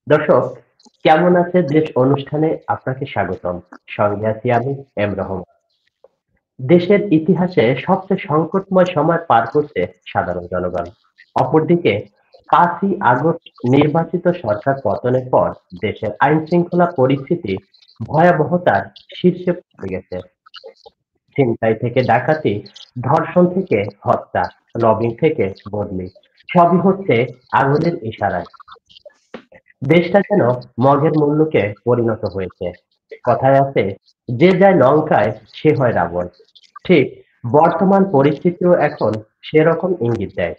দর্শক, কেমন আছে দেশ অনুষ্ঠানে আপনাকে স্বাগতম। সঙ্গে আছি আমি এম রহমান। দেশের ইতিহাসে সবচেয়ে সংকটময় সময় পার করছে সাধারণ জনগণ। অপরদিকে 5ই আগস্ট নির্বাচিত সরকার পতনের পর দেশের আইন শৃঙ্খলা পরিস্থিতি ভয়াবহতার শীর্ষে পৌঁছে গেছে। ছিনতাই থেকে ডাকাতি, ধর্ষণ থেকে হত্যা, লবিং থেকে বদলি, সবই হচ্ছে আগুনের ইশারায়। দেশটা যেন মগের মুল্লুকে পরিণত হয়েছে। কথায় আছে, যে যায় লঙ্কায় সে হয় রাবণ। ঠিক বর্তমান পরিস্থিতিও এখন সেরকম ইঙ্গিত দেয়।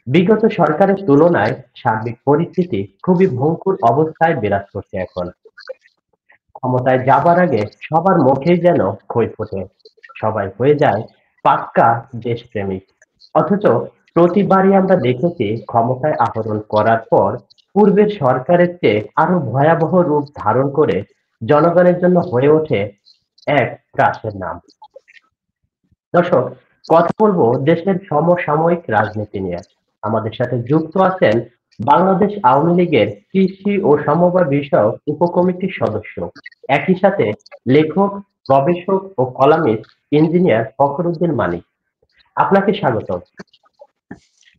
বিগত সরকারের তুলনায় সার্বিক পরিস্থিতি খুবই ভঙ্গুর অবস্থায় বিরাজ করছে এখন। ক্ষমতায় যাবার আগে সবার মুখেই যেন খই ফোটে, সবাই হয়ে যায় পাক্কা দেশপ্রেমিক। অথচ প্রতিবারই আমরা দেখেছি ক্ষমতায় আহরণ করার পর পূর্বের সরকারের চেয়ে আরো ভয়াবহ রূপ ধারণ করে জনগণের জন্য হয়ে ওঠে এক ত্রাসের নাম। দর্শক, কথা বলবো দেশের সমসাময়িক রাজনীতি নিয়ে। আমাদের সাথে যুক্ত আছেন বাংলাদেশ আওয়ামী লীগের কৃষি ও সমবায় বিষয়ক উপকমিটির সদস্য, একই সাথে লেখক, গবেষক ও কলামিস্ট ইঞ্জিনিয়ার ফখরুদ্দিন মানিক। আপনাকে স্বাগত।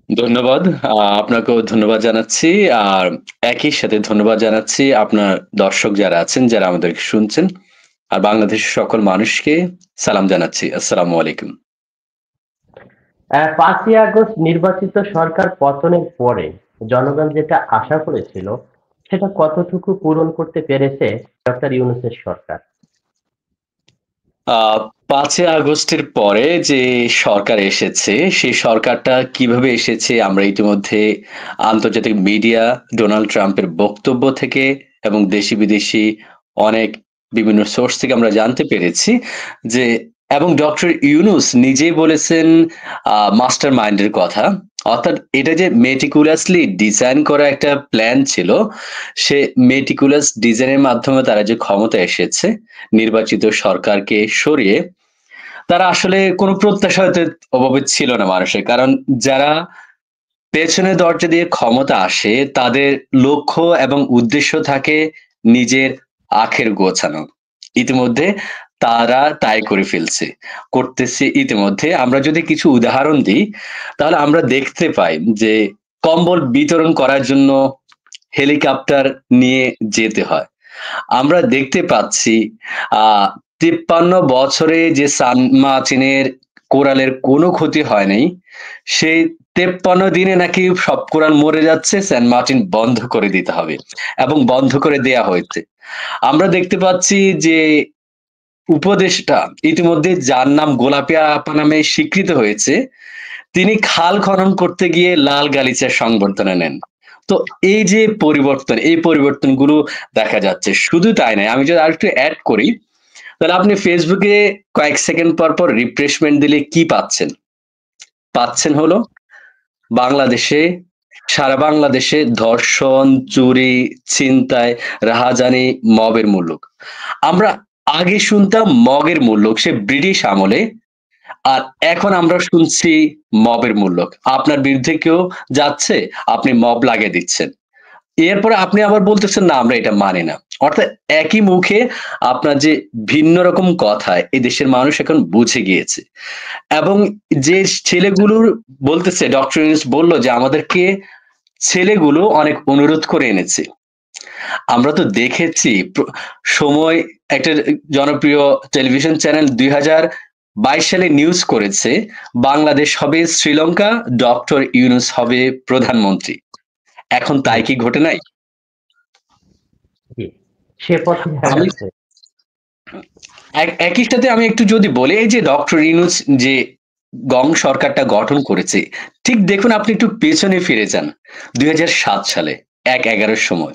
ধন্যবাদ। আপনাকেও ধন্যবাদ জানাচ্ছি। আর একই সাথে ধন্যবাদ জানাচ্ছি আপনার দর্শক যারা আছেন, যারা আমাদেরকে শুনছেন। আর বাংলাদেশের সকল মানুষকে সালাম জানাচ্ছি। আসসালামু আলাইকুম। 5ই আগস্ট নির্বাচিত সরকার পতনের পরে জনগণ যেটা আশা করেছিল সেটা কতটুকু পূরণ করতে পেরেছে ডক্টর ইউনূসের সরকার? 5ই আগস্টের পরে যে সরকার এসেছে, সেই সরকারটা কিভাবে এসেছে আমরা ইতিমধ্যে আন্তর্জাতিক মিডিয়া, ডোনাল্ড ট্রাম্পের বক্তব্য থেকে এবং দেশি বিদেশি অনেক বিভিন্ন সোর্স থেকে আমরা জানতে পেরেছি যে, এবং ডক্টর ইউনূস নিজেই বলেছেন মাস্টার মাইন্ডের কথা। অর্থাৎ এটা যে মেটিকুলাসলি ডিজাইন করা একটা প্ল্যান ছিল, সে মেটিকুলাস ডিজাইনের মাধ্যমে তারা যে ক্ষমতা এসেছে, নির্বাচিত সরকারকে সরিয়ে, তারা আসলে কোনো প্রত্যাশা হয়তো অভাবে ছিল না মানুষের। কারণ যারা পেছনের দরজা দিয়ে ক্ষমতা আসে, তাদের লক্ষ্য এবং উদ্দেশ্য থাকে নিজের আখের গোছানো। ইতিমধ্যে তারা তাই করে ফেলছে, করতেছে। ইতিমধ্যে আমরা যদি কিছু উদাহরণ দিই, তাহলে আমরা দেখতে পাই যে কম্বল বিতরণ করার জন্য হেলিকপ্টার নিয়ে যেতে হয়। আমরা দেখতে পাচ্ছি 53 বছরে যে সান মার্টিনের কোরালের কোনো ক্ষতি হয় নাই, সেই 53 দিনে নাকি সব কোরাল মরে যাচ্ছে, সেন্ট মার্টিন বন্ধ করে দিতে হবে এবং বন্ধ করে দেয়া হয়েছে। আমরা দেখতে পাচ্ছি যে উপদেষ্টা ইতিমধ্যে, যার নাম গোলাপী আপা নামে স্বীকৃত হয়েছে, তিনি খাল খনন করতে গিয়ে লাল গালিচার সংবর্ধনা নেন। তো এই যে পরিবর্তন, এই পরিবর্তনগুলো দেখা যাচ্ছে। শুধু তাই নয়, আমি যদি আরেকটু অ্যাড করি, তাহলে আপনি ফেসবুকে কয়েক সেকেন্ড পর পর রিফ্রেশমেন্ট দিলে কি পাচ্ছেন? পাচ্ছেন হলো বাংলাদেশে, সারা বাংলাদেশে ধর্ষণ, চুরি, ছিনতাই, রাহাজানি, মবের মুল্লুক। আমরা আগে শুনতাম মগের মুল্লুক, সে ব্রিটিশ আমলে। আর এখন আমরা শুনছি মবের মুল্লুক। আপনার বিরুদ্ধে কেউ যাচ্ছে, আপনি মব লাগিয়ে দিচ্ছেন। এরপরে আপনি আবার বলতেছেন না, আমরা এটা মানি না। অর্থাৎ একই মুখে আপনার যে ভিন্ন রকম কথা এই দেশের মানুষ এখন বুঝে গিয়েছে। এবং যে ছেলেগুলোর বলতেছে, ডক্টর ইউনূস বলল যে আমাদেরকে ছেলেগুলো অনেক অনুরোধ করে এনেছে। আমরা তো দেখেছি সময় একটা জনপ্রিয় টেলিভিশন চ্যানেল 2022 সালে নিউজ করেছে বাংলাদেশ হবে শ্রীলঙ্কা, ডক্টর ইউনূস হবে প্রধানমন্ত্রী। এখন তাই কি ঘটে নাই? জি, সে পথে আমি যাচ্ছে। একই সাথে আমি একটু যদি বলি, এই যে ডক্টর ইউনূস যে গং সরকারটা গঠন করেছে, ঠিক দেখুন, আপনি একটু পেছনে ফিরে যান 2007 সালে 1/11 সময়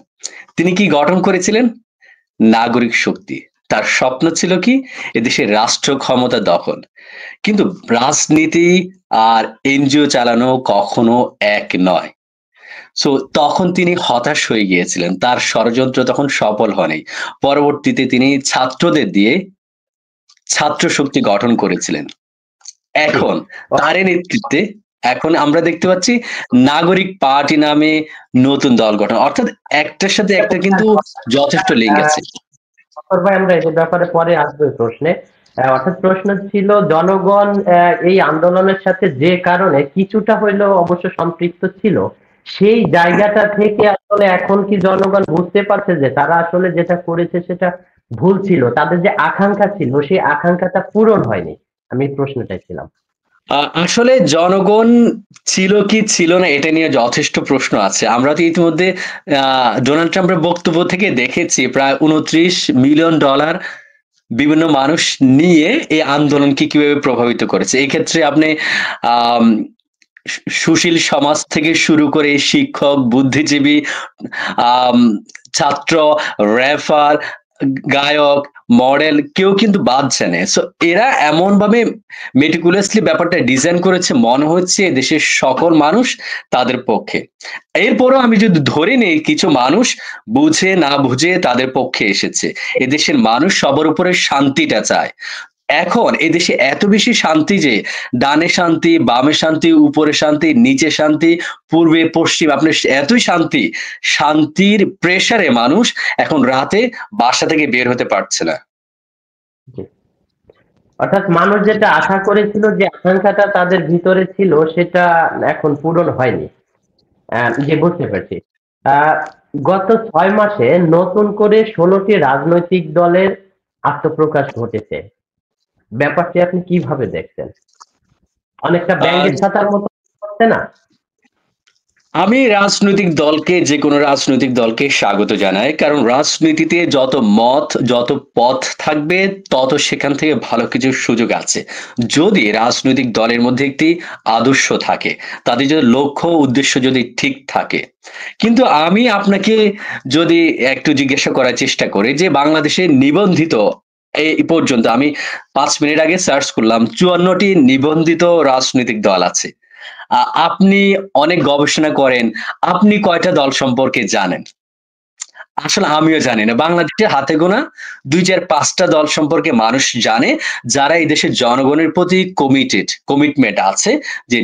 তিনি কি গঠন করেছিলেন? নাগরিক শক্তি। তার স্বপ্ন ছিল কি? এদেশের রাষ্ট্র ক্ষমতা দখল। কিন্তু রাজনীতি আর এনজিও চালানো কখনো এক নয়। সো তখন তিনি হতাশ হয়ে গিয়েছিলেন, তার ষড়যন্ত্র তখন সফল হয়নি। পরবর্তীতে তিনি ছাত্রদের দিয়ে ছাত্র শক্তি গঠন করেছিলেন। ঠিক। এখন তারই নেতৃত্বে এখন আমরা দেখতে পাচ্ছি নাগরিক পার্টি নামে নতুন দল গঠন, অর্থাৎ একটার সাথে একটা কিন্তু যথেষ্ট লিঙ্ক আছে। ভাই আমরা এই ব্যাপারে পরে আসবো এই প্রশ্নে। অর্থাৎ প্রশ্ন ছিল জনগণ এই আন্দোলনের সাথে যে কারণে কিছুটা হইলেও অবশ্য সম্পৃক্ত ছিল, সেই জায়গাটা থেকে আসলে এখন কি জনগণ বুঝতে পারছে যে তারা আসলে যেটা করেছে সেটা ভুল ছিল, তাদের যে আকাঙ্ক্ষা ছিল সেই আকাঙ্ক্ষাটা পূরণ হয়নি? আমি এই প্রশ্নটাই ছিলাম। আসলে জনগণ ছিল কি ছিল না এটা নিয়ে যথেষ্ট প্রশ্ন আছে। আমরা তো ইতিমধ্যে ডোনাল্ড ট্রাম্পের বক্তব্য থেকে দেখেছি প্রায় 29 মিলিয়ন ডলার বিভিন্ন মানুষ নিয়ে এই আন্দোলনকে কিভাবে প্রভাবিত করেছে। এক্ষেত্রে আপনি আম সুশীল সমাজ থেকে শুরু করে শিক্ষক, বুদ্ধিজীবী, আম ছাত্র, র্যাপার, গায়ক, মডেল কেউ কিন্তু বাদ যায় না। সো এরা এমন ভাবে মেটিকুলাসলি ব্যাপারটা ডিজাইন করেছে মনে হচ্ছে দেশের সকল মানুষ তাদের পক্ষে। এরপরও আমি যদি ধরে নেই কিছু মানুষ বুঝে না বুঝে তাদের পক্ষে এসেছে। এদেশের মানুষ সবার উপরে শান্তিটা চায়। এখন এদেশে এত বেশি শান্তি যে ডানে শান্তি, বামে শান্তি, উপরে শান্তি, নিচে শান্তি, পূর্বে পশ্চিম, আপনার এতই শান্তি, শান্তির প্রেসারে মানুষ এখন রাতে বাসা থেকে বের হতে পারছে না। জি। অর্থাৎ মানুষ যেটা আশা করেছিল, যে আকাঙ্ক্ষাটা তাদের ভিতরে ছিল, সেটা এখন পূরণ হয়নি। জি, বুঝতে পারছি। আহ, গত 6 মাসে নতুন করে 16টি রাজনৈতিক দলের আত্মপ্রকাশ ঘটেছে। ব্যাপারটি আপনি কিভাবে দেখছেন? অনেকটা আহ, ব্যাঙের ছাতার মতো হচ্ছে না? আমি রাজনৈতিক দলকে, যে কোনো রাজনৈতিক দলকে স্বাগত জানাই, কারণ রাজনীতিতে যত মত, যত পথ থাকবে তত সেখান থেকে ভালো কিছু সুযোগ আছে, যদি রাজনৈতিক দলের মধ্যে একটি আদর্শ থাকে, তাদের যদি লক্ষ্য উদ্দেশ্য যদি ঠিক থাকে। কিন্তু আমি আপনাকে যদি একটু জিজ্ঞাসা করার চেষ্টা করি যে বাংলাদেশে নিবন্ধিত এই পর্যন্ত, আমি 5 মিনিট আগে সার্চ করলাম, 54টি নিবন্ধিত রাজনৈতিক দল আছে। আপনি অনেক গবেষণা করেন, আপনি কয়টা দল সম্পর্কে জানেন? আসলে আমিও জানি না। বাংলাদেশে হাতে গোনা 2-4-5টা দল সম্পর্কে মানুষ জানে, যারা এই দেশের জনগণের প্রতি কমিটমেন্ট আছে। যে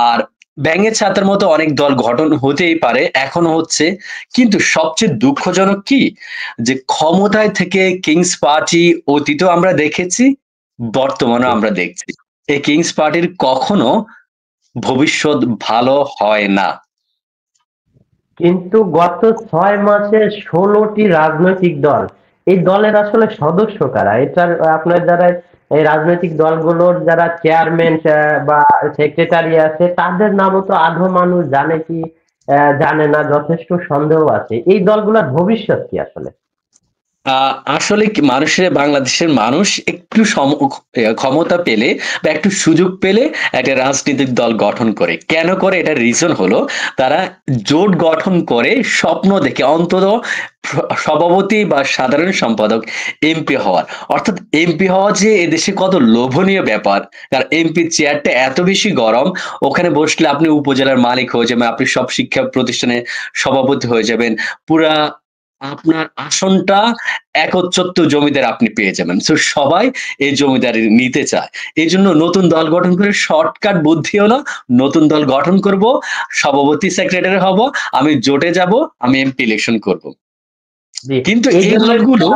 আর ব্যাঙের ছাতার মতো অনেক দল গঠন হতেই পারে, এখনো হচ্ছে। কিন্তু সবচেয়ে দুঃখজনক কি, যে ক্ষমতায় থেকে কিংস পার্টি অতীতেও আমরা দেখেছি, বর্তমানেও আমরা দেখছি। এই কিংস পার্টির কখনো ভবিষ্যৎ ভালো হয় না। কিন্তু গত 6 মাসে 16টি রাজনৈতিক দল, এই দলের আসলে সদস্য কারা? এটার আপনার যারা এই রাজনৈতিক দলগুলোর যারা চেয়ারম্যান বা সেক্রেটারি আছে, তাদের নামও তো আধো মানুষ জানে কি জানে না, যথেষ্ট সন্দেহ আছে। এই দলগুলোর ভবিষ্যৎ কি আসলে? আসলে কি, বাংলাদেশের মানুষ একটু ক্ষমতা পেলে বা একটু সুযোগ পেলে একটা রাজনৈতিক দল গঠন করে। কেন করে? এটার রিজন হলো, তারা জোট গঠন করে স্বপ্ন দেখে অন্তত সভাপতি বা সাধারণ সম্পাদক এমপি হওয়ার। অর্থাৎ এমপি হওয়া যে এদেশে কত লোভনীয় ব্যাপার। কারণ এমপি চেয়ারটা এত বেশি গরম, ওখানে বসলে আপনি উপজেলার মালিক হয়ে যাবেন, আপনি সব শিক্ষা প্রতিষ্ঠানে সভাপতি হয়ে যাবেন, পুরা আপনার আসনটা একচ্ছত্র জমিদার আপনি পেয়ে যাবেন। সো সবাই এই জমিদারি নিতে চায়। এই জন্য নতুন দল গঠন করে শর্টকাট বুদ্ধি হলো, নতুন দল গঠন করব, সভাপতি সেক্রেটারি হব, আমি জোটে যাব, আমি এমপি ইলেকশন করব। জি। কিন্তু এই এই জন্য দলগুলো,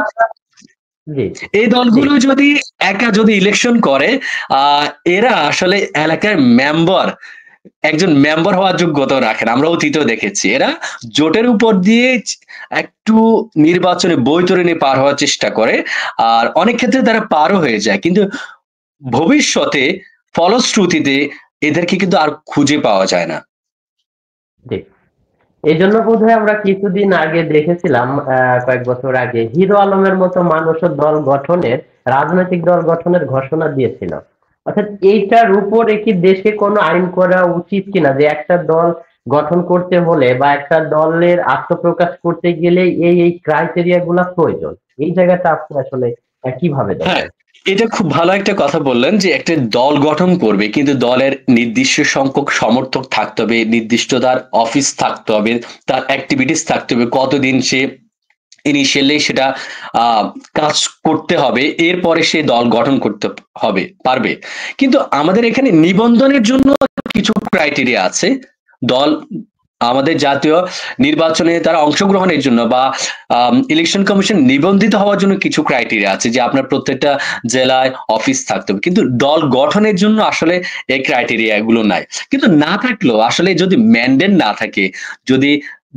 জি, এই জি, দলগুলো যদি একা যদি ইলেকশন করে, আহ এরা আসলে এলাকার মেম্বার, একজন মেম্বার হওয়ার যোগ্যতা রাখেন। আমরা অতীতেও দেখেছি এরা জোটের উপর দিয়ে একটু নির্বাচনে বৈতরণী পার হওয়ার চেষ্টা করে, আর অনেক ক্ষেত্রে তারা পারও হয়ে যায়। কিন্তু ভবিষ্যতে ফলশ্রুতিতে এদেরকে কিন্তু আর খুঁজে পাওয়া যায় না। জি। এই জন্য বোধহয় আমরা কিছুদিন আগে দেখেছিলাম, কয়েক বছর আগে হিরো আলমের মতো মানুষও দল গঠনের, রাজনৈতিক দল গঠনের ঘোষণা দিয়েছিল। অর্থাৎ এইটার উপরে কি দেশে কোনো আইন করা উচিত কিনা, যে একটা দল গঠন করতে হলে বা একটা দলের আত্মপ্রকাশ করতে গেলে এই ক্রাইটেরিয়া গুলা প্রয়োজন? এই জায়গাটা আপনি আসলে কিভাবে হ্যাঁ, দেখেন? এটা খুব ভালো একটা কথা বললেন যে একটা দল গঠন করবে, কিন্তু দলের নির্দিষ্ট সংখ্যক সমর্থক থাকতে হবে, নির্দিষ্ট তার অফিস থাকতে হবে, তার অ্যাক্টিভিটিস থাকতে হবে, কতদিন সে ইনিশিয়ালি সেটা কাজ করতে হবে, এরপরে সে দল গঠন করতে পারবে। কিন্তু আমাদের এখানে নিবন্ধনের জন্য কিছু ক্রাইটেরিয়া আছে দল আমাদের জাতীয় নির্বাচনে তারা অংশগ্রহণের জন্য বা ইলেকশন কমিশন নিবন্ধিত হওয়ার জন্য কিছু ক্রাইটেরিয়া আছে যে আপনার প্রত্যেকটা জেলায় অফিস থাকতে হবে, কিন্তু দল গঠনের জন্য আসলে এই ক্রাইটেরিয়া এগুলো নাই। কিন্তু না থাকলেও আসলে যদি ম্যান্ডেট না থাকে, যদি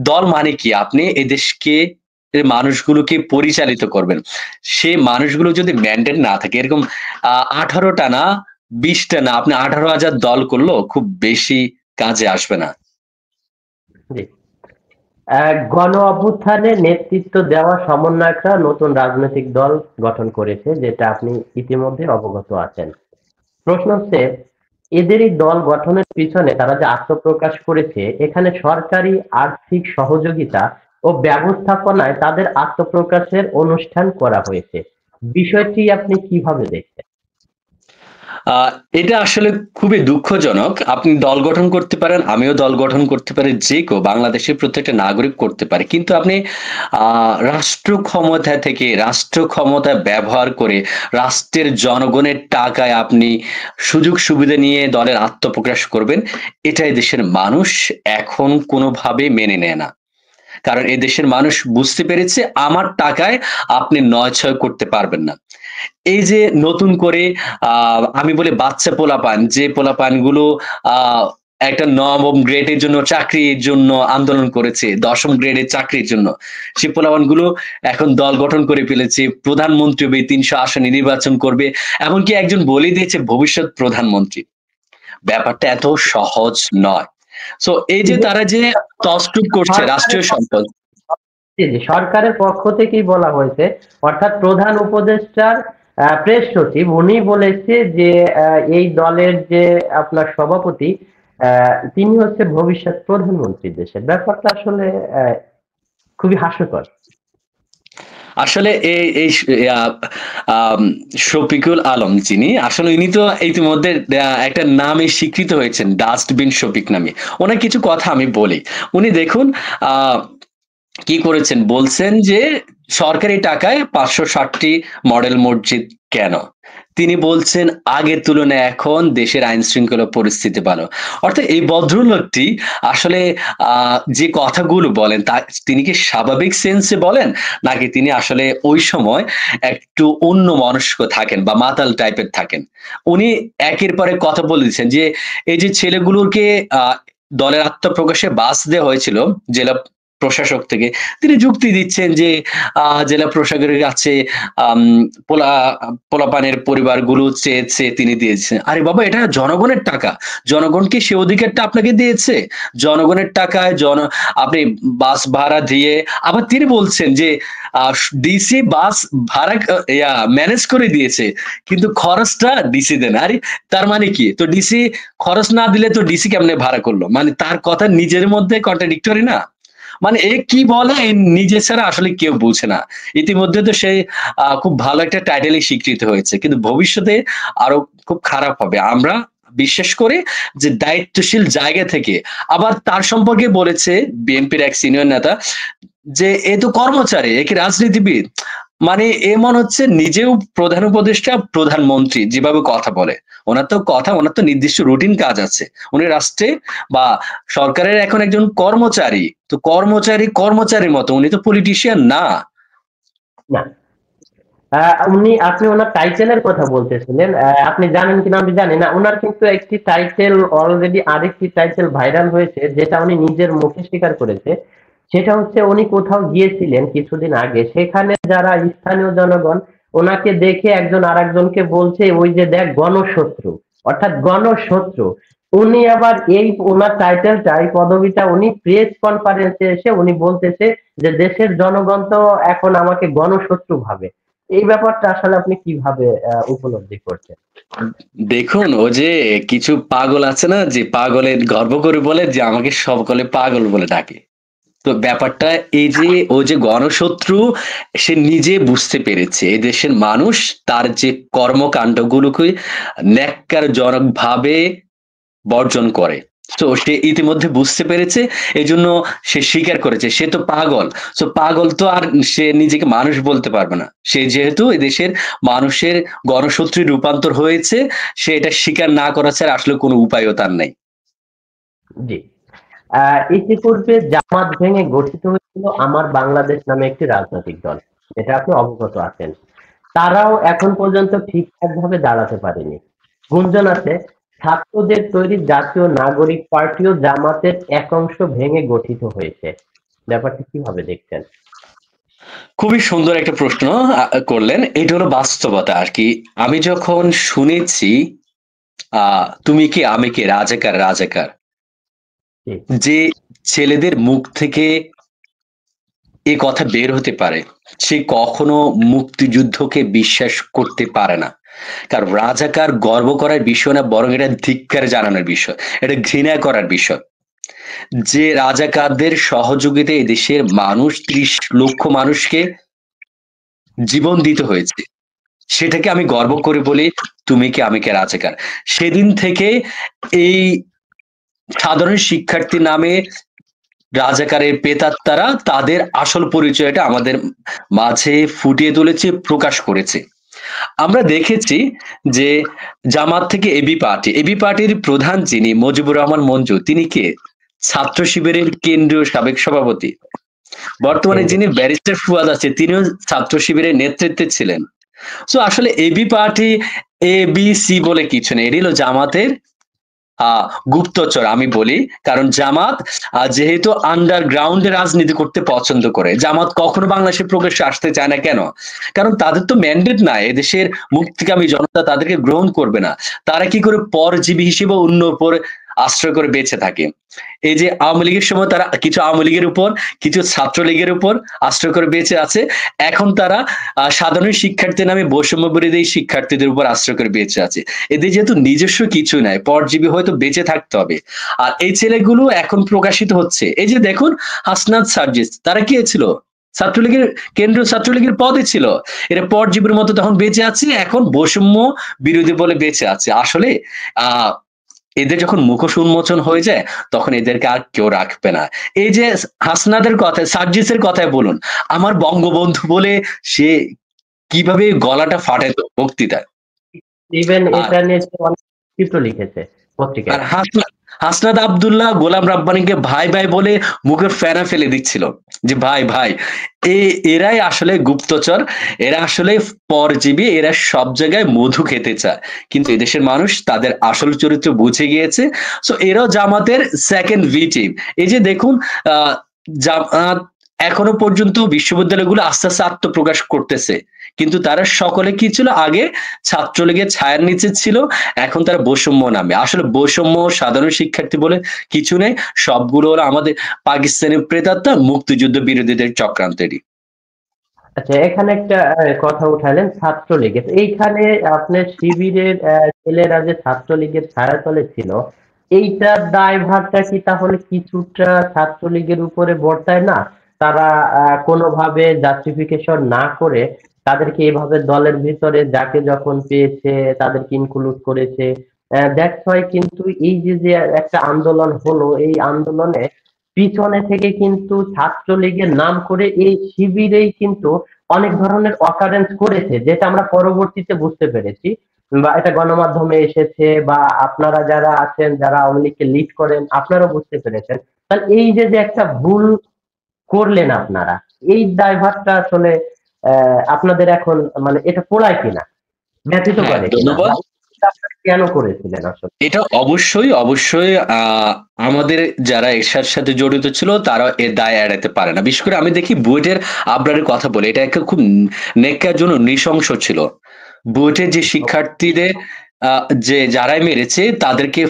দল মানে কি আপনি এই দেশকে এর মানুষগুলোকে পরিচালিত করবেন, সে মানুষগুলো যদি ম্যান্ডেট না থাকে, এরকম 18টা না 20টা না, আপনি 18,000 দল করলেও খুব বেশি কাজে আসবে না। জি। গণ অভ্যুত্থানে নেতৃত্ব দেওয়া সমন্বয়করা নতুন রাজনৈতিক দল গঠন করেছে, যেটা আপনি ইতিমধ্যে অবগত আছেন। প্রশ্ন হচ্ছে, এদের এই দল গঠনের পিছনে তারা যে আত্মপ্রকাশ করেছে, এখানে সরকারি আর্থিক সহযোগিতা ও ব্যবস্থাপনায় তাদের আত্মপ্রকাশের অনুষ্ঠান করা হয়েছে। বিষয়টি আপনি কিভাবে দেখছেন? আহ এটা আসলে খুবই দুঃখজনক। আপনি দল গঠন করতে পারেন, আমিও দল গঠন করতে পারি, যে কেউ বাংলাদেশের প্রত্যেকটা নাগরিক করতে পারে, কিন্তু আপনি রাষ্ট্র ক্ষমতা থেকে রাষ্ট্র ক্ষমতা ব্যবহার করে রাষ্ট্রের জনগণের টাকায় আপনি সুযোগ সুবিধা নিয়ে দলের আত্মপ্রকাশ করবেন, এটাই দেশের মানুষ এখন কোনোভাবে মেনে নেয় না। কারণ এই দেশের মানুষ বুঝতে পেরেছে আমার টাকায় আপনি নয় ছয় করতে পারবেন না। এই যে নতুন করে আমি বলি বাচ্চা পোলাপান, যে পোলাপান গুলো আহ একটা নবম গ্রেডের জন্য চাকরির জন্য আন্দোলন করেছে, 10ম গ্রেডের চাকরির জন্য, সেই পোলাপান গুলো এখন দল গঠন করে ফেলেছে, প্রধানমন্ত্রী হবে, 300 আসনে নির্বাচন করবে, এমনকি একজন বলে দিয়েছে ভবিষ্যৎ প্রধানমন্ত্রী। ব্যাপারটা এত সহজ নয়। সো এই যে তারা যে তছরূপ করছে সরকারের রাষ্ট্রীয় সম্পদ। জি, জি, সরকারের পক্ষ থেকেই বলা হয়েছে, অর্থাৎ প্রধান উপদেষ্টার প্রেস সচিব উনি বলেছে যে এই দলের যে আপনার সভাপতি, তিনি হচ্ছে ভবিষ্যৎ প্রধানমন্ত্রী দেশের। ব্যাপারটা আসলে খুবই হাস্যকর। আসলে এই এই আহ, আম, শফিকুল আলম যিনি আসলে, ইনি তো ইতিমধ্যে একটা নামে স্বীকৃত হয়েছেন, ডাস্টবিন শফিক নামে। ওনার কিছু কথা আমি বলি। উনি দেখুন আহ কি করেছেন, বলছেন যে সরকারি টাকায় 560টি মডেল মসজিদ কেন? তিনি বলছেন আগের তুলনায় এখন দেশের আইন শৃঙ্খলা পরিস্থিতি ভালো। অর্থাৎ এই ভদ্রলোকটি আসলে যে কথাগুলো বলেন তা তিনি কি স্বাভাবিক সেন্সে বলেন, নাকি তিনি আসলে ওই সময় একটু অন্য মনস্ক থাকেন বা মাতাল টাইপের থাকেন? উনি একের পরে কথা বলে দিচ্ছেন যে এই যে ছেলেগুলোকে আহ দলের আত্মপ্রকাশে বাস দেওয়া হয়েছিল জেলা প্রশাসক থেকে, তিনি যুক্তি দিচ্ছেন যে জেলা প্রশাসকের কাছে আম, পোলা পোলাপানের পরিবারগুলো চেয়েছে, তিনি দিয়েছেন। আরে বাবা, এটা জনগণের টাকা, জনগণকে সে অধিকারটা আপনাকে দিয়েছে। জনগণের টাকায় আপনি বাস ভাড়া দিয়ে, আবার তিনি বলছেন যে ডিসি বাস ভাড়া ম্যানেজ করে দিয়েছে, কিন্তু খরচটা ডিসি দেন। আরে তার মানে কি? তো ডিসি খরচ না দিলে তো ডিসি কেমনে ভাড়া করলো? মানে তার কথা নিজের মধ্যে কন্ট্রাডিক্টরি না? মানে এ কি বলে নিজে ছাড়া আসলে কেউ বুঝে না। ইতিমধ্যে তো সে খুব ভালো একটা টাইটেলে স্বীকৃত হয়েছে, কিন্তু ভবিষ্যতে আরো খুব খারাপ হবে আমরা বিশ্বাস করি যে দায়িত্বশীল জায়গা থেকে। আবার তার সম্পর্কে বলেছে বিএনপির এক সিনিয়র নেতা যে এ তো কর্মচারী, এ কি রাজনীতিবিদ? মানে এমন হচ্ছে নিজেও প্রধান উপদেষ্টা প্রধানমন্ত্রী যেভাবে কথা বলে, ওনার তো নির্দিষ্ট রুটিন কাজ আছে। উনি রাষ্ট্রে বা সরকারের এখন একজন কর্মচারী, তো কর্মচারীর মতো, উনি তো পলিটিশিয়ান না। না, আপনি ওনার টাইটেলের কথা বলতেছিলেন, আপনি জানেন কিনা আমি জানি না, ওনার কিন্তু একটি টাইটেল অলরেডি, আরেকটি টাইটেল ভাইরাল হয়েছে, যেটা উনি নিজের মুখে স্বীকার করেছে। সেটা হচ্ছে উনি কোথাও গিয়েছিলেন কিছুদিন আগে, সেখানে যারা স্থানীয় জনগণ ওনাকে দেখে একজন আরেকজনকে বলছে, ওই যে দেখ গণশত্রু, অর্থাৎ গণশত্রু। উনি আবার এই ওনার টাইটেলটা, এই পদবিটা উনি প্রেস কনফারেন্সে এসে উনি বলতেছে যে দেশের জনগণ তো এখন আমাকে গণশত্রু ভাবে। এই ব্যাপারটা আসলে আপনি কিভাবে উপলব্ধি করছেন? দেখুন, ও যে কিছু পাগল আছে না, যে পাগলের গর্ব করে বলে যে আমাকে সকলে পাগল বলে ডাকে। তো ব্যাপারটা এই যে ও যে গণশত্রু, সে নিজে বুঝতে পেরেছে এই দেশের মানুষ তার যে কর্মকাণ্ডগুলোকে ন্যাক্কারজনক ভাবে বর্জন করে। তো সে ইতিমধ্যে বুঝতে পেরেছে, এই জন্য সে স্বীকার করেছে সে তো পাগল। তো পাগল তো আর সে নিজেকে মানুষ বলতে পারবে না। সে যেহেতু এই দেশের মানুষের গণশত্রুর রূপান্তর হয়েছে, সে এটা স্বীকার না করা ছাড়া আসলে কোনো উপায়ও তার নেই। জি। ইতিপূর্বে জামাত ভেঙে গঠিত হয়েছিল আমার বাংলাদেশ নামে একটি রাজনৈতিক দল, এটা আপনি অবগত আছেন। তারাও এখন পর্যন্ত ঠিকঠাকভাবে দাঁড়াতে পারেনি। গুঞ্জন আছে ছাত্রদের তৈরি জাতীয় নাগরিক পার্টিও জামাতের এক অংশ ভেঙে গঠিত হয়েছে। ব্যাপারটা কিভাবে দেখছেন? খুবই সুন্দর একটা প্রশ্ন করলেন। এটা হলো বাস্তবতা আর কি। আমি যখন শুনেছি তুমি কি আমি কে, রাজাকার রাজাকার, জি, যে ছেলেদের মুখ থেকে এ কথা বের হতে পারে, সে কখনো মুক্তিযুদ্ধকে বিশ্বাস করতে পারে না। কারণ রাজাকার গর্ব করার বিষয় না, বরং এটা ধিক্কার জানানোর বিষয়, এটা ঘৃণা করার বিষয়। যে রাজাকারদের সহযোগিতায় এদেশের মানুষ ৩০ লক্ষ মানুষকে জীবন দিতে হয়েছে, সেটাকে আমি গর্ব করে বলি তুমি কি আমি কে রাজাকার। সেদিন থেকে এই সাধারণ শিক্ষার্থী নামে রাজাকারের প্রেতাত্মারা তাদের আসল পরিচয়টা আমাদের মাঝে ফুটিয়ে তুলেছে, প্রকাশ করেছে। আমরা দেখেছি যে জামাত থেকে এবি পার্টির প্রধান যিনি মুজিবুর রহমান মঞ্জু, তিনি কে? ছাত্র শিবিরের কেন্দ্রীয় সাবেক সভাপতি। বর্তমানে কেন্দ্রীয়। যিনি ব্যারিস্টার ফুয়াদ আছে, তিনিও ছাত্র শিবিরের নেতৃত্বে ছিলেন। সো আসলে AB party A B C বলে কিছু নেই, এটি হলো জামাতের আহ গুপ্তচর আমি বলি। কারণ জামাত যেহেতু আন্ডারগ্রাউন্ডে রাজনীতি করতে পছন্দ করে, জামাত কখনো বাংলাদেশের প্রবেশে আসতে চায় না। কেন? কারণ তাদের তো ম্যান্ডেট নাই, এদেশের মুক্তিকামী জনতা তাদেরকে গ্রহণ করবে না। তারা কি করে পরজীবী হিসেবে অন্য উপর আশ্রয় করে বেঁচে থাকে। এই যে আওয়ামী লীগের সময় তারা কিছু আওয়ামী লীগের উপর, কিছু ছাত্রলীগের উপর আশ্রয় করে বেঁচে আছে, এখন তারা সাধারণ শিক্ষার্থী নামে বৈষম্য বিরোধী শিক্ষার্থীদের উপর আশ্রয় করে বেঁচে আছে। এদের যেহেতু নিজস্ব কিছু নাই, পরজীবী হয়তো বেঁচে থাকতে হবে। আর এই ছেলেগুলো এখন প্রকাশিত হচ্ছে। এই যে দেখুন, হাসনাত সার্জিস, তারা কি ছিল? ছাত্রলীগের, কেন্দ্রীয় ছাত্রলীগের পদে ছিল। এরা পরজীবীর মতো তখন বেঁচে আছে, এখন বৈষম্য বিরোধী বলে বেঁচে আছে। আসলে আহ এদের যখন মুখোশ উন্মোচন হয়ে যায়, তখন এদেরকে আর কেউ রাখবে না। এই যে হাসনাদের কথায়, সার্জিসের কথায় বলুন, আমার বঙ্গবন্ধু বলে সে কিভাবে গলাটা ফাটাতো বক্তৃতায়। ইভেন আর এটা নিয়ে সে অনেক চিত্র লিখেছে আর পত্রিকায়। হাসনাত আব্দুল্লাহ গোলাম রাব্বানিকে ভাই ভাই বলে মুখের ফেনা ফেলে দিচ্ছিল, যে ভাই ভাই। এরাই আসলে গুপ্তচর, এরা আসলে পরজীবী, এরা সব জায়গায় মধু খেতে চায়। কিন্তু এদেশের মানুষ তাদের আসল চরিত্র বুঝে গিয়েছে। সো এরাও জামাতের সেকেন্ড ভিটিম। এই যে দেখুন, আহ জামাত এখনো পর্যন্ত বিশ্ববিদ্যালয়গুলো আস্তে আস্তে আত্মপ্রকাশ করতেছে, কিন্তু তারা সকলে কি ছিল? আগে ছাত্রলীগের ছায়ার নিচে ছিল, এখন তারা বৈষম্য নামে। আসলে বৈষম্য সাধারণ শিক্ষার্থী বলে কিছু নেই, সবগুলো হলো আমাদের পাকিস্তানি প্রেতাত্মা, মুক্তিযুদ্ধ বিরোধীদের চক্রান্তেরই। আচ্ছা, এখানে একটা কথা উঠালেন ছাত্রলীগের। এইখানে আপনার শিবিরের ছেলেরা যে ছাত্রলীগের ছায়াতলে ছিল, এইটার দায়ভারটা কি তাহলে কিছুটা ছাত্রলীগের উপরে বর্তায় না? তারা কোনোভাবে জাস্টিফিকেশন না করে তাদেরকে এভাবে দলের ভিতরে যাকে যখন পেয়েছে তাদেরকে ইনক্লুড করেছে। দ্যাটস ওয়াই কিন্তু এই যে যে একটা আন্দোলন হলো, এই আন্দোলনে পিছনে থেকে কিন্তু ছাত্রলীগের নাম করে এই শিবিরেই কিন্তু অনেক ধরনের অকারেন্স করেছে, যেটা আমরা পরবর্তীতে বুঝতে পেরেছি বা এটা গণমাধ্যমে এসেছে বা আপনারা যারা আছেন, যারা আওয়ামী লীগকে লিড করেন, আপনারা বুঝতে পেরেছেন। তাহলে এই যে যে একটা ভুল করলেন আপনারা, এই দায়ভারটা আসলে আপনাদের এখন মানে এটা পোড়ায় কিনা, ব্যথিত হ্যাঁ, করে কিনা, ধন্যবাদ। বা এটা আপনারা কেন করেছিলেন আসলে? এটা অবশ্যই অবশ্যই আমাদের যারা এর সাথে জড়িত ছিল তারা এর দায় এড়াতে পারে না। বিশেষ করে আমি দেখি বুয়েটের আবরারের কথা বলে, এটা একটা খুব নেককার জন্য নৃশংস ছিল। বুয়েটের যে শিক্ষার্থীদের যে যারাই মেরেছে তাদেরকে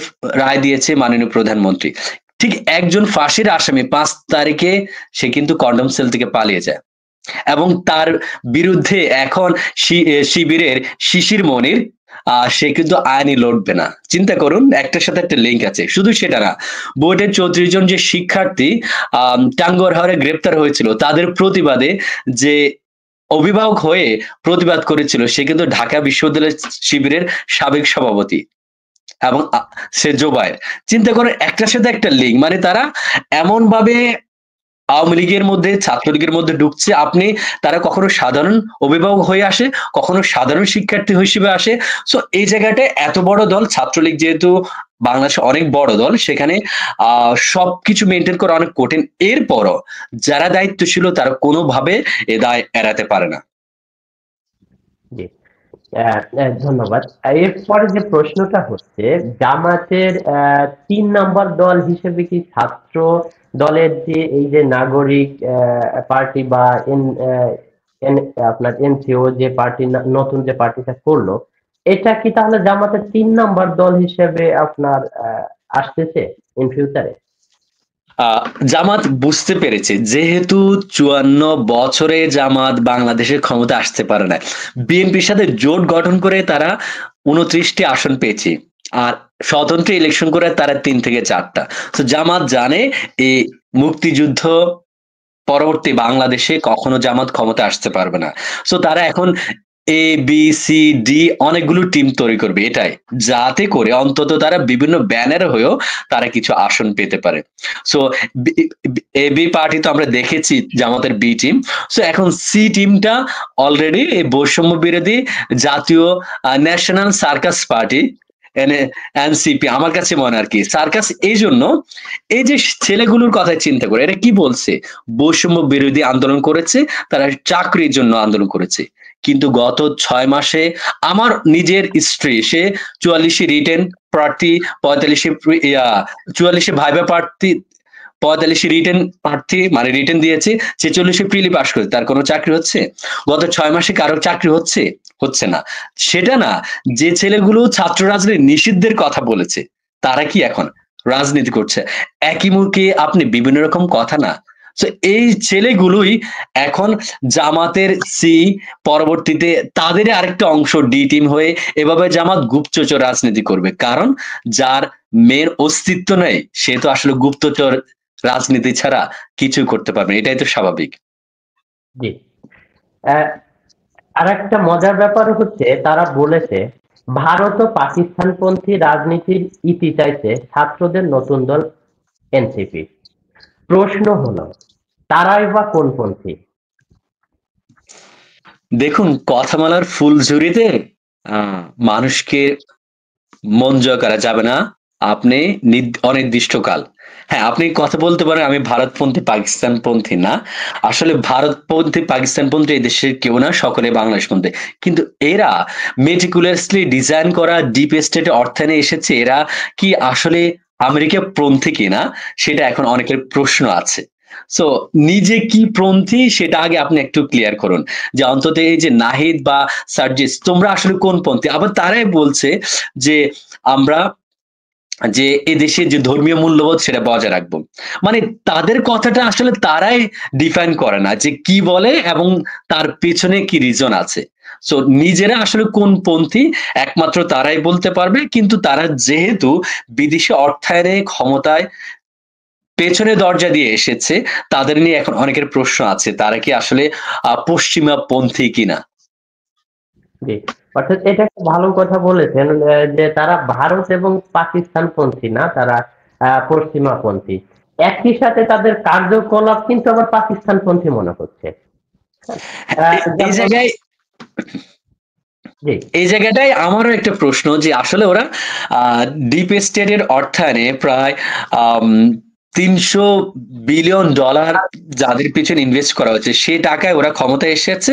রায় দিয়েছে মাননীয় প্রধানমন্ত্রী। ঠিক একজন ফাঁসির আসামি 5 তারিখে সে কিন্তু কন্ডম সেল থেকে পালিয়ে যায়, এবং তার বিরুদ্ধে এখন শিবিরের শিশির মনির, সে কিন্তু আইনি লড়বে না। চিন্তা করুন, একটার সাথে একটা লিঙ্ক আছে। শুধু সেটা না, বুয়েটের 34 জন যে শিক্ষার্থী টাঙ্গুয়ার হাওরে গ্রেপ্তার হয়েছিল, তাদের প্রতিবাদে যে অভিভাবক হয়ে প্রতিবাদ করেছিল, সে কিন্তু ঢাকা বিশ্ববিদ্যালয় শিবিরের সাবেক সভাপতি, এবং সে জোবায়ের। চিন্তা করেন, একটার সাথে একটা লিঙ্ক, মানে তারা এমন ভাবে আওয়ামী লীগের মধ্যে ছাত্রলীগের মধ্যে ঢুকছে, আপনি তারা কখনো সাধারণ অভিভাবক হয়ে আসে, কখনো সাধারণ শিক্ষার্থী হিসেবে আসে। সো এই জায়গাটায় এত বড় দল ছাত্রলীগ যেহেতু বাংলাদেশে অনেক বড় দল, সেখানে সবকিছু মেনটেন করা অনেক কঠিন। এরপরও যারা দায়িত্ব ছিল তারা কোনোভাবে এ দায় এড়াতে পারে না। জি, ধন্যবাদ। এরপরে যে প্রশ্নটা হচ্ছে, জামাতের ৩ নম্বর দল হিসেবে কি ছাত্র দলের যে এই যে নাগরিক পার্টি বা আপনার এনসিও যে পার্টি, নতুন যে পার্টিটা করলো, এটা কি তাহলে জামাতের ৩ নম্বর দল হিসেবে আপনার আসতেছে ইন ফিউচারে? জামাত বুঝতে পেরেছে যেহেতু ৫৪ বছরে জামাত বাংলাদেশের ক্ষমতা আসতে পারে না, বিএনপির সাথে জোট গঠন করে তারা ২৯টি আসন পেয়েছে, আর স্বতন্ত্র ইলেকশন করে তারা ৩ থেকে ৪টা। তো জামাত জানে এই মুক্তিযুদ্ধ পরবর্তী বাংলাদেশে কখনো জামাত ক্ষমতা আসতে পারবে না। সো তারা এখন ABCD অনেকগুলো টিম তৈরি করবে, এটাই যাতে করে অন্তত তারা বিভিন্ন ব্যানার হয়েও তারা কিছু আসন পেতে পারে। সো AB পার্টি তো আমরা দেখেছি জামাতের বি টিম। সো এখন সি টিমটা অলরেডি এই বৈষম্য বিরোধী জাতীয় ন্যাশনাল সার্কাস পার্টি, এনসিপি আমার কাছে মনে আর কি সার্কাস। এই জন্য এই যে ছেলেগুলোর কথা চিন্তা করে এরা কি বলছে, বৈষম্য বিরোধী আন্দোলন করেছে, তারা চাকরির জন্য আন্দোলন করেছে। কিন্তু গত 6 মাসে আমার নিজের স্ত্রী, সে 44 রিটেন প্রার্থী, 45 44 ভাইবা প্রার্থী, 45 রিটেন প্রার্থী মানে রিটেন দিয়েছে, 46 প্রিলি পাস করেছে, তার কোনো চাকরি হচ্ছে? গত 6 মাসে কারো চাকরি হচ্ছে? হচ্ছে না। সেটা না, যে ছেলেগুলো ছাত্র রাজনীতি নিষিদ্ধের কথা বলেছে তারা কি এখন রাজনীতি করছে? একই মুখে আপনি বিভিন্ন রকম কথা না। তো এই ছেলেগুলোই এখন জামাতের সি, পরবর্তীতে তাদের আরেকটা অংশ ডি টিম হয়ে এভাবে জামাত গুপ্তচর রাজনীতি করবে। কারণ যার মেয়ের অস্তিত্ব নেই সে তো আসলে গুপ্তচর রাজনীতি ছাড়া কিছু করতে পারবে না, এটাই তো স্বাভাবিক। জি। আর একটা মজার ব্যাপার হচ্ছে, তারা বলেছে ভারত ও পাকিস্তানপন্থী রাজনীতির ইতি চাইছে ছাত্রদের নতুন দল এনসিপি। প্রশ্ন হলো, তারাই বা কোনপন্থী? দেখুন, কথামালার ফুলঝুরিতে মানুষকে মন জয় করা যাবে না। আপনি অনির্দিষ্টকাল, হ্যাঁ আপনি কথা বলতে পারেন আমি ভারতপন্থী পাকিস্তানপন্থী না, আসলে ভারতপন্থী পাকিস্তানপন্থী এই দেশের কেউ না, সকলে বাংলাদেশপন্থী। কিন্তু এরা মেটিকুলাসলি ডিজাইন করা ডিপ স্টেটে অর্থায়নে এসেছে, এরা কি আসলে আমেরিকা পন্থী কিনা সেটা এখন অনেকের প্রশ্ন আছে। সো নিজে কি পন্থী সেটা আগে আপনি একটু ক্লিয়ার করুন, যে অন্তত এই যে নাহিদ বা সার্জিস তোমরা আসলে কোন পন্থী। আবার তারাই বলছে যে আমরা যে এদেশের যে ধর্মীয় মূল্যবোধ সেটা বজায় রাখবো। মানে তাদের কথাটা আসলে তারাই ডিফাইন করে না যে কি বলে এবং তার পেছনে কি রিজন আছে। সো নিজেরা আসলে কোন পন্থী একমাত্র তারাই বলতে পারবে। কিন্তু তারা যেহেতু বিদেশি অর্থায়নে ক্ষমতায় পেছনে দরজা দিয়ে এসেছে, তাদের নিয়ে এখন অনেকের প্রশ্ন আছে তারা কি আসলে পশ্চিমা পন্থী কিনা। জি, অর্থাৎ এটা একটা ভালো কথা বলেছেন, যে তারা ভারত এবং পাকিস্তানপন্থী না, তারা পশ্চিমাপন্থী। একই সাথে তাদের কার্যকলাপ কিন্তু আবার পাকিস্তানপন্থী মনে হচ্ছে। এই যেমন, জায়গায় জি, এই জায়গাটাই আমারও একটা প্রশ্ন যে আসলে ওরা ডিপ স্টেটের অর্থায়নে প্রায় ৩০০ বিলিয়ন ডলার যাদের পিছনে ইনভেস্ট করা হচ্ছে সেই টাকায় ওরা ক্ষমতায় এসেছে।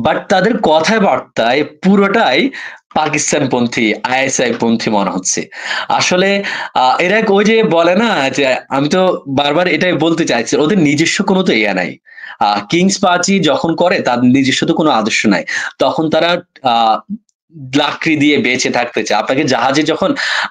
বাট তাদের কথাবার্তায় পুরোটাই পাকিস্তানপন্থী ISI পন্থী মনে হচ্ছে। আসলে এরা ওই যে বলে না যে, আমি তো বারবার এটাই বলতে চাইছি, ওদের নিজস্ব কোনো তো ইয়া নাই। কিংস পার্টি যখন করে তার নিজস্ব তো কোনো আদর্শ নাই, তখন তারা আহ লাকড়ি দিয়ে বেঁচে থাকতে চায়। আপনাকে জাহাজে যখন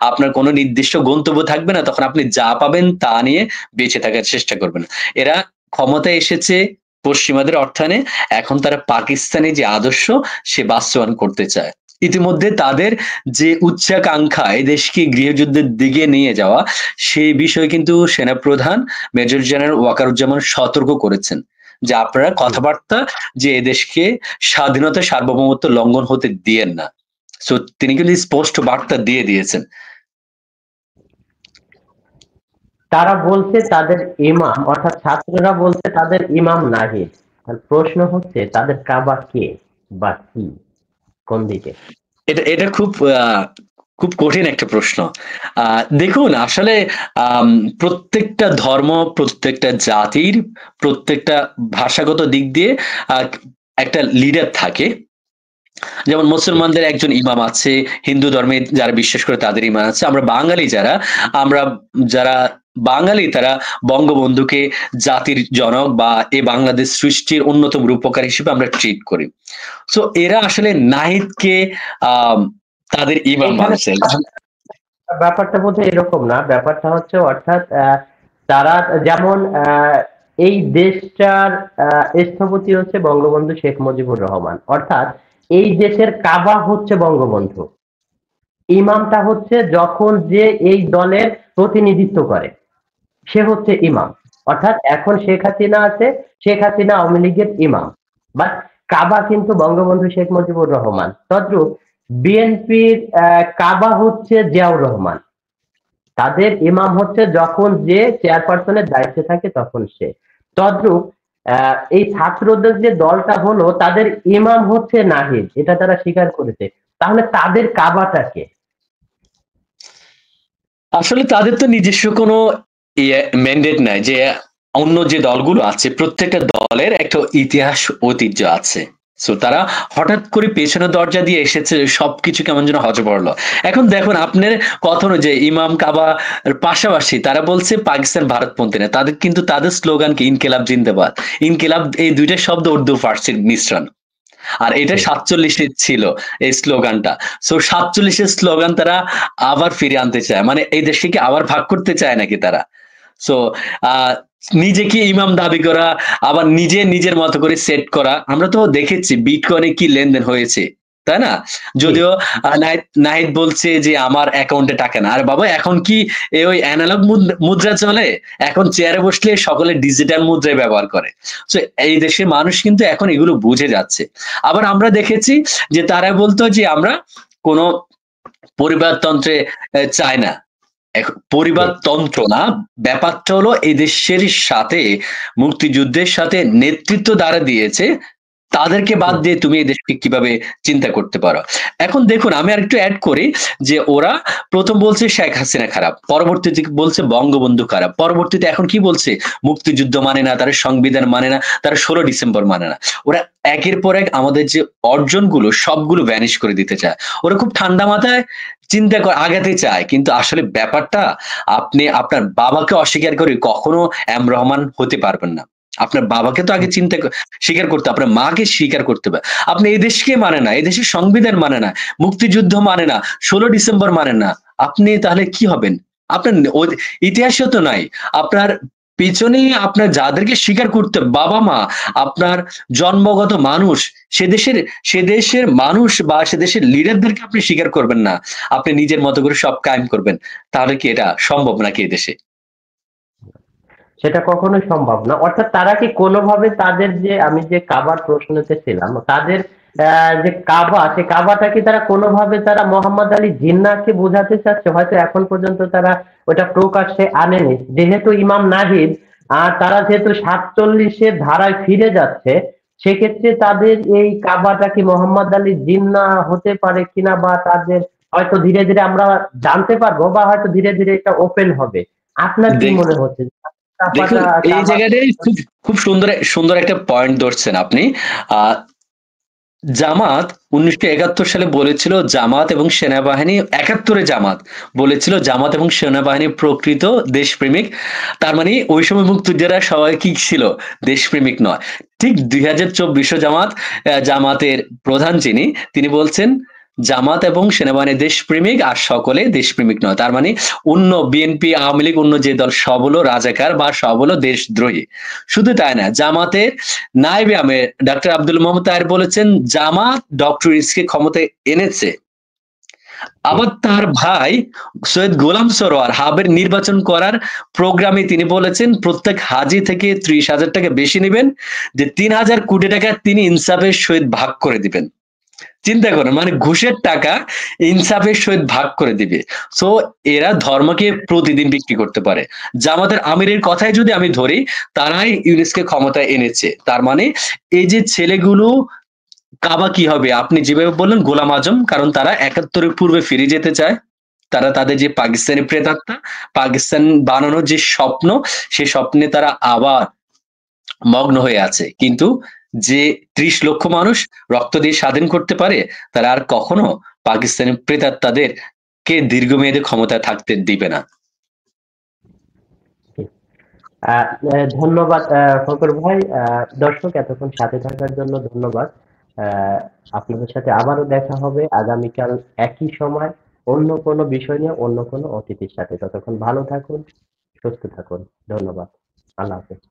আপনার কোনো নির্দিষ্ট গন্তব্য থাকবে না তখন আপনি যা পাবেন তা নিয়ে বেঁচে থাকার চেষ্টা করবেন। এরা ক্ষমতায় এসেছে পশ্চিমাদের অর্থায়নে, এখন তারা পাকিস্তানি যে আদর্শ সে বাস্তবায়ন করতে চায়। ইতিমধ্যে তাদের যে উচ্চাকাঙ্ক্ষা এই দেশকে গৃহযুদ্ধের দিকে নিয়ে যাওয়া, সেই বিষয়ে কিন্তু সেনাপ্রধান মেজর জেনারেল ওয়াকারুজ্জামান সতর্ক করেছেন যে আপনারা জি, কথাবার্তা যে এদেশকে স্বাধীনতা সার্বভৌমত্ব লঙ্ঘন হতে দিয়েন না। সো তিনি কিন্তু স্পষ্ট বার্তা দিয়ে দিয়েছেন। তারা বলছে তাদের ইমাম, অর্থাৎ ছাত্ররা বলছে তাদের ইমাম নাহিদ। তাহলে প্রশ্ন হচ্ছে তাদের কাবা কে বা কি, কোন দিকে? এটা এটা খুব খুব কঠিন একটা প্রশ্ন। দেখুন আসলে আম, প্রত্যেকটা ধর্ম, প্রত্যেকটা জাতির, প্রত্যেকটা ভাষাগত দিক দিয়ে আহ, একটা লিডার থাকে। যেমন জি, মুসলমানদের একজন ইমাম আছে, হিন্দু ধর্মে যারা বিশ্বাস করে তাদের ইমাম আছে, আমরা বাঙালি যারা, আমরা যারা বাঙালি তারা বঙ্গবন্ধুকে জাতির জনক বা এই বাংলাদেশ সৃষ্টির অন্যতম রূপকার হিসেবে আমরা ট্রিট করি। সো এরা আসলে নাহিদকে আহ তাদের ইমাম এখানে মানছে। ব্যাপারটা বোধহয় এরকম না, ব্যাপারটা হচ্ছে অর্থাৎ তারা যেমন এই দেশটার স্থপতি হচ্ছে বঙ্গবন্ধু শেখ মুজিবুর রহমান, অর্থাৎ এই দেশের কাবা হচ্ছে বঙ্গবন্ধু। ইমামটা হচ্ছে যখন যে এই দলের প্রতিনিধিত্ব করে সে হচ্ছে ইমাম। অর্থাৎ এখন শেখ হাসিনা আছে, শেখ হাসিনা আওয়ামী লীগের ইমাম, বাট কাবা কিন্তু বঙ্গবন্ধু শেখ মুজিবুর রহমান। তদ্রুপ বিএনপির কাবা হচ্ছে জিয়াউর রহমান, তাদের ইমাম হচ্ছে যখন যে চেয়ারপারসনের দায়িত্বে থাকে তখন সে। তদ্রুপ এই ছাত্রদের যে দলটা হলো তাদের ইমাম হচ্ছে নাহিদ, এটা তারা স্বীকার করেছে। তাহলে তাদের কাবাটাকে আসলে তাদের তো নিজস্ব কোনো ম্যান্ডেট নাই যে অন্য যে দলগুলো আছে প্রত্যেকটা দলের একটা ইতিহাস ঐতিহ্য আছে। সো তারা হঠাৎ করে পেছনের দরজা দিয়ে এসেছে, সবকিছু কেমন যেন হজবরল। এখন দেখুন আপনার কথা অনুযায়ী ইমাম কাবা পাশাপাশি তারা বলছে পাকিস্তান ভারতপন্থী না, তাদের কিন্তু তাদের স্লোগান কি ইনকিলাব জিন্দাবাদ। ইনকিলাব এই দুইটা শব্দ উর্দু ফার্সির মিশ্রণ। আর এটা ঠিক। 47-এ ছিল এই স্লোগানটা। সো 47-এর স্লোগান তারা আবার ফিরে আনতে চায়, মানে এই দেশকে আবার ভাগ করতে চায় নাকি তারা? সো আহ নিজেকে ইমাম দাবি করা, আবার নিজে নিজের মতো করে সেট করা। আমরা তো দেখেছি বিটকয়েনে কি লেনদেন হয়েছে, তাই না? জি, যদিও নাহিদ নাহিদ বলছে যে আমার অ্যাকাউন্টে টাকা না। আরে বাবা, এখন কি ওই অ্যানালগ মুদ্রা চলে? এখন চেয়ারে বসলে সকলে ডিজিটাল মুদ্রায় ব্যবহার করে। তো এই দেশের মানুষ কিন্তু এখন এগুলো বুঝে যাচ্ছে। আবার আমরা দেখেছি যে তারা বলতো যে আমরা কোনো পরিবারতন্ত্রে চাই না। ঠিক। পরিবারতন্ত্র না, ব্যাপারটা হলো এই দেশের সাথে মুক্তিযুদ্ধের সাথে নেতৃত্ব দ্বারা দিয়েছে, তাদেরকে বাদ হুম। দিয়ে তুমি এই দেশকে কিভাবে চিন্তা করতে পারো? এখন দেখুন আমি আরেকটু অ্যাড করি যে ওরা প্রথম বলছে শেখ হাসিনা খারাপ, পরবর্তীতে বলছে বঙ্গবন্ধু খারাপ, পরবর্তীতে এখন কি বলছে মুক্তিযুদ্ধ মানে না, তারা সংবিধান মানে না, তারা 16 ডিসেম্বর মানে না। ওরা একের পর এক আমাদের যে অর্জনগুলো সবগুলো ভ্যানিশ করে দিতে চায়। ওরা খুব ঠান্ডা মাথায় চিন্তা করে আগাতে চায়, কিন্তু আসলে ব্যাপারটা, আপনি আপনার বাবাকে অস্বীকার করে কখনো রহমান হতে পারবেন না। আপনার বাবাকে তো আগে স্বীকার করতে, আপনার মাকে স্বীকার করতে হবে। আপনি এই দেশকে মানে না, এই দেশের সংবিধান মানে না, মুক্তিযুদ্ধ মানে না, 16 ডিসেম্বর মানে না, আপনি তাহলে কি হবেন? আপনার ইতিহাসও তো নাই। আপনার পিছনে আপনার যাদেরকে স্বীকার করতে, বাবা মা, আপনার জন্মগত মানুষ, সে দেশের সে দেশের মানুষ বা সে দেশের লিডারদেরকে আপনি স্বীকার করবেন না, আপনি নিজের মতো করে সব কায়েম করবেন, তাহলে কি এটা সম্ভব নাকি এই দেশে? সেটা কখনোই সম্ভব না। অর্থাৎ তারা কি কোনোভাবে তাদের যে আমি যে কাবার প্রশ্নতে ছিলাম তাদের যে কাবা, সে কাবাটা কি তারা কোনোভাবে তারা মোহাম্মদ আলী জিন্নাহকে বোঝাতে চাচ্ছে? হয়তো এখন পর্যন্ত তারা ওটা প্রকাশ্যে আনেনি, যেহেতু ইমাম নাহিদ আর তারা যেহেতু 47-এর ধারায় ফিরে যাচ্ছে, সেক্ষেত্রে তাদের এই কাবাটা কি মোহাম্মদ আলী জিন্নাহ হতে পারে কিনা, বা তাদের হয়তো ধীরে ধীরে আমরা জানতে পারবো, বা হয়তো ধীরে ধীরে এটা ওপেন হবে। আপনার কি দেখ মনে হচ্ছে দেখুন কাবাটা এই কাবা? জায়গাটাই খুব খুব সুন্দর সুন্দর একটা পয়েন্ট ধরছেন আপনি। আহ জামাত 1971 সালে বলেছিল জামাত এবং সেনাবাহিনী, 71-এ জামাত বলেছিল জামাত এবং সেনাবাহিনী প্রকৃত দেশপ্রেমিক। তার মানে ওই সময় মুক্তিযোদ্ধারা সবাই কি ছিল? দেশপ্রেমিক নয়। ঠিক 2024 জামাত, জামাতের প্রধান যিনি, তিনি বলছেন জামাত এবং সেনাবাহিনী দেশপ্রেমিক আর সকলে দেশপ্রেমিক নয়। তার মানে অন্য বিএনপি আওয়ামী লীগ অন্য যে দল সব হলো রাজাকার বা সব হলো দেশদ্রোহী। শুধু তাই না, জামাতের নায়েবে আমির ডাক্তার আব্দুল মোহাম্মদ তাহের বলেছেন জামাত ডক্টর ইউনূসকে ক্ষমতায় এনেছে। জি, আবার তার ভাই সৈয়দ গোলাম সরোয়ার হাবের নির্বাচন করার প্রোগ্রামে তিনি বলেছেন প্রত্যেক হাজি থেকে 30,000 টাকা বেশি নেবেন, যে 3,000 কোটি টাকা তিনি ইনসাফের সহিত ভাগ করে দিবেন। চিন্তা করেন, মানে ঘুষের টাকা ইনসাফের সহিত ভাগ করে দিবে। সো এরা ধর্মকে প্রতিদিন বিক্রি করতে পারে। জামাতের আমিরের কথাই যদি আমি ধরি, তারাই ইউনুসকে ক্ষমতায় এনেছে। তার মানে এই যে ছেলেগুলো, কাবা কি হবে আপনি যেভাবে বললেন, গোলাম আজম, কারণ তারা ৭১-এর পূর্বে ফিরে যেতে চায়। তারা তাদের যে পাকিস্তানি প্রেতাত্মা, পাকিস্তান বানানোর যে স্বপ্ন, সেই স্বপ্নে তারা আবার মগ্ন হয়ে আছে। কিন্তু যে ৩০ লক্ষ মানুষ রক্ত দিয়ে স্বাধীন করতে পারে, তারা আর কখনো পাকিস্তানি প্রেতাত্মাদের কে দীর্ঘমেয়াদী ক্ষমতায় থাকতে দিবে না। ধন্যবাদ ফকর ভাই। দর্শক এতক্ষণ সাথে থাকার জন্য ধন্যবাদ। আহ, আপনাদের সাথে আবারও দেখা হবে আগামীকাল একই সময় অন্য কোনো বিষয় নিয়ে অন্য কোনো অতিথির সাথে। ততক্ষণ ভালো থাকুন, সুস্থ থাকুন। ধন্যবাদ। আল্লাহ হাফেজ।